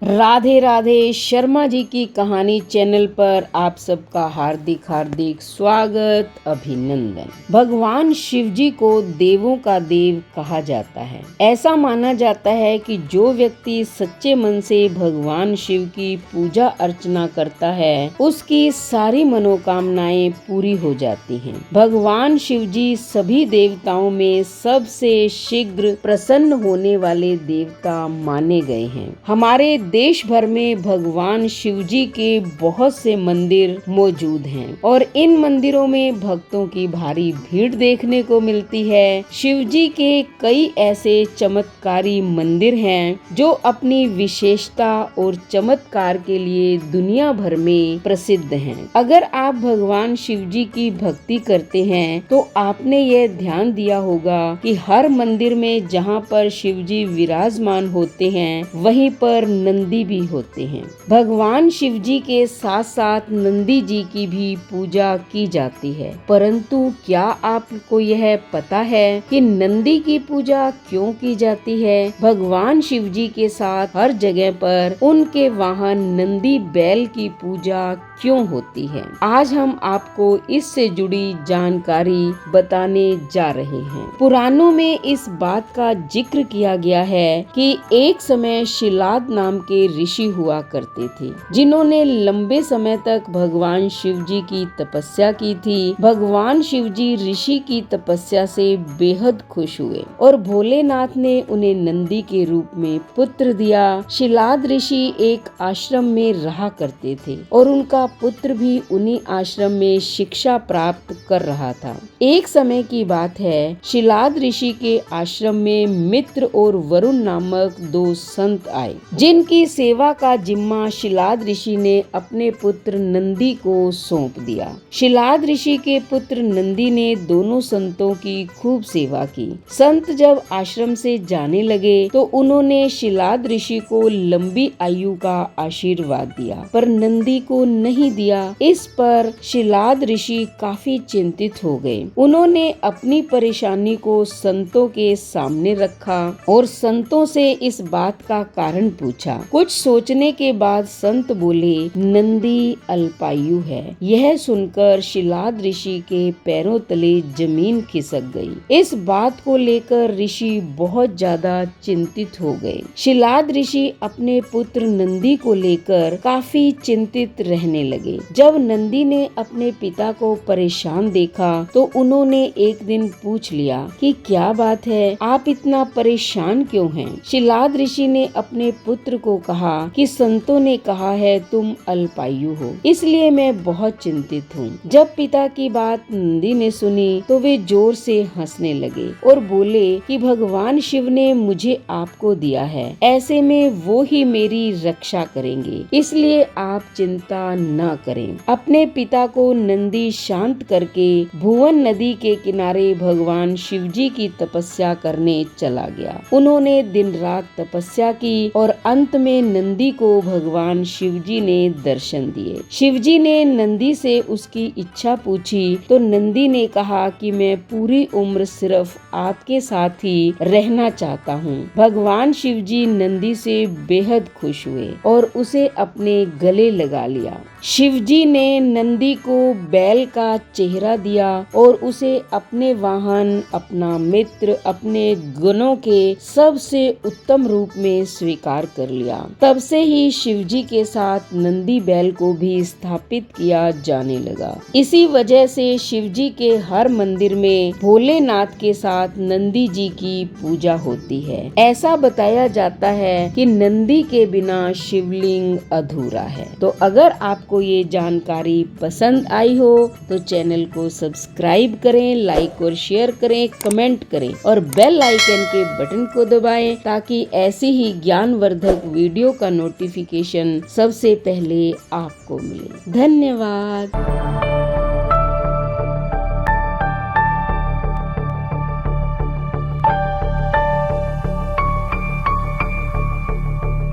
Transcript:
राधे राधे। शर्मा जी की कहानी चैनल पर आप सबका हार्दिक हार्दिक स्वागत, अभिनंदन। भगवान शिव जी को देवों का देव कहा जाता है। ऐसा माना जाता है कि जो व्यक्ति सच्चे मन से भगवान शिव की पूजा अर्चना करता है उसकी सारी मनोकामनाएं पूरी हो जाती हैं। भगवान शिव जी सभी देवताओं में सबसे शीघ्र प्रसन्न होने वाले देवता माने गए हैं। हमारे देश भर में भगवान शिव जी के बहुत से मंदिर मौजूद हैं और इन मंदिरों में भक्तों की भारी भीड़ देखने को मिलती है। शिव जी के कई ऐसे चमत्कारी मंदिर हैं जो अपनी विशेषता और चमत्कार के लिए दुनिया भर में प्रसिद्ध हैं। अगर आप भगवान शिव जी की भक्ति करते हैं तो आपने यह ध्यान दिया होगा कि हर मंदिर में जहाँ पर शिव जी विराजमान होते हैं वहीं पर नंदी भी होते हैं। भगवान शिव जी के साथ साथ नंदी जी की भी पूजा की जाती है। परंतु क्या आपको यह पता है कि नंदी की पूजा क्यों की जाती है? भगवान शिव जी के साथ हर जगह पर उनके वाहन नंदी बैल की पूजा क्यों होती है? आज हम आपको इससे जुड़ी जानकारी बताने जा रहे हैं। पुराणों में इस बात का जिक्र किया गया है कि एक समय शिलाद नाम के ऋषि हुआ करते थे जिन्होंने लंबे समय तक भगवान शिव जी की तपस्या की थी। भगवान शिव जी ऋषि की तपस्या से बेहद खुश हुए और भोलेनाथ ने उन्हें नंदी के रूप में पुत्र दिया। शिलाद ऋषि एक आश्रम में रहा करते थे और उनका पुत्र भी उन्हीं आश्रम में शिक्षा प्राप्त कर रहा था। एक समय की बात है, शिलाद ऋषि के आश्रम में मित्र और वरुण नामक दो संत आए जिनकी सेवा का जिम्मा शिलाद ऋषि ने अपने पुत्र नंदी को सौंप दिया। शिलाद ऋषि के पुत्र नंदी ने दोनों संतों की खूब सेवा की। संत जब आश्रम से जाने लगे तो उन्होंने शिलाद ऋषि को लंबी आयु का आशीर्वाद दिया पर नंदी को नहीं दिया। इस पर शिलाद ऋषि काफी चिंतित हो गए। उन्होंने अपनी परेशानी को संतों के सामने रखा और संतों से इस बात का कारण पूछा। कुछ सोचने के बाद संत बोले, नंदी अल्पायु है। यह सुनकर शिलाद ऋषि के पैरों तले जमीन खिसक गई। इस बात को लेकर ऋषि बहुत ज्यादा चिंतित हो गए। शिलाद ऋषि अपने पुत्र नंदी को लेकर काफी चिंतित रहने लगे। जब नंदी ने अपने पिता को परेशान देखा तो उन्होंने एक दिन पूछ लिया कि क्या बात है, आप इतना परेशान क्यों हैं? शिलाद ऋषि ने अपने पुत्र को कहा कि संतों ने कहा है तुम अल्पायु हो, इसलिए मैं बहुत चिंतित हूँ। जब पिता की बात नंदी ने सुनी तो वे जोर से हंसने लगे और बोले कि भगवान शिव ने मुझे आपको दिया है, ऐसे में वो ही मेरी रक्षा करेंगे, इसलिए आप चिंता न करें। अपने पिता को नंदी शांत करके भुवन नदी के किनारे भगवान शिव जी की तपस्या करने चला गया। उन्होंने दिन रात तपस्या की और अंत में नंदी को भगवान शिव जी ने दर्शन दिए। शिव जी ने नंदी से उसकी इच्छा पूछी तो नंदी ने कहा कि मैं पूरी उम्र सिर्फ आपके साथ ही रहना चाहता हूँ। भगवान शिव जी नंदी से बेहद खुश हुए और उसे अपने गले लगा लिया। शिव जी ने नंदी को बैल का चेहरा दिया और उसे अपने वाहन, अपना मित्र, अपने गुणों के सबसे उत्तम रूप में स्वीकार कर लिया। तब से ही शिव जी के साथ नंदी बैल को भी स्थापित किया जाने लगा। इसी वजह से शिव जी के हर मंदिर में भोलेनाथ के साथ नंदी जी की पूजा होती है। ऐसा बताया जाता है कि नंदी के बिना शिवलिंग अधूरा है। तो अगर आपको ये जानकारी पसंद आई हो तो चैनल को सब्सक्राइब करें, लाइक और शेयर करें, कमेंट करें और बेल आइकन के बटन को दबाएं ताकि ऐसी ही ज्ञानवर्धक वीडियो का नोटिफिकेशन सबसे पहले आपको मिले। धन्यवाद।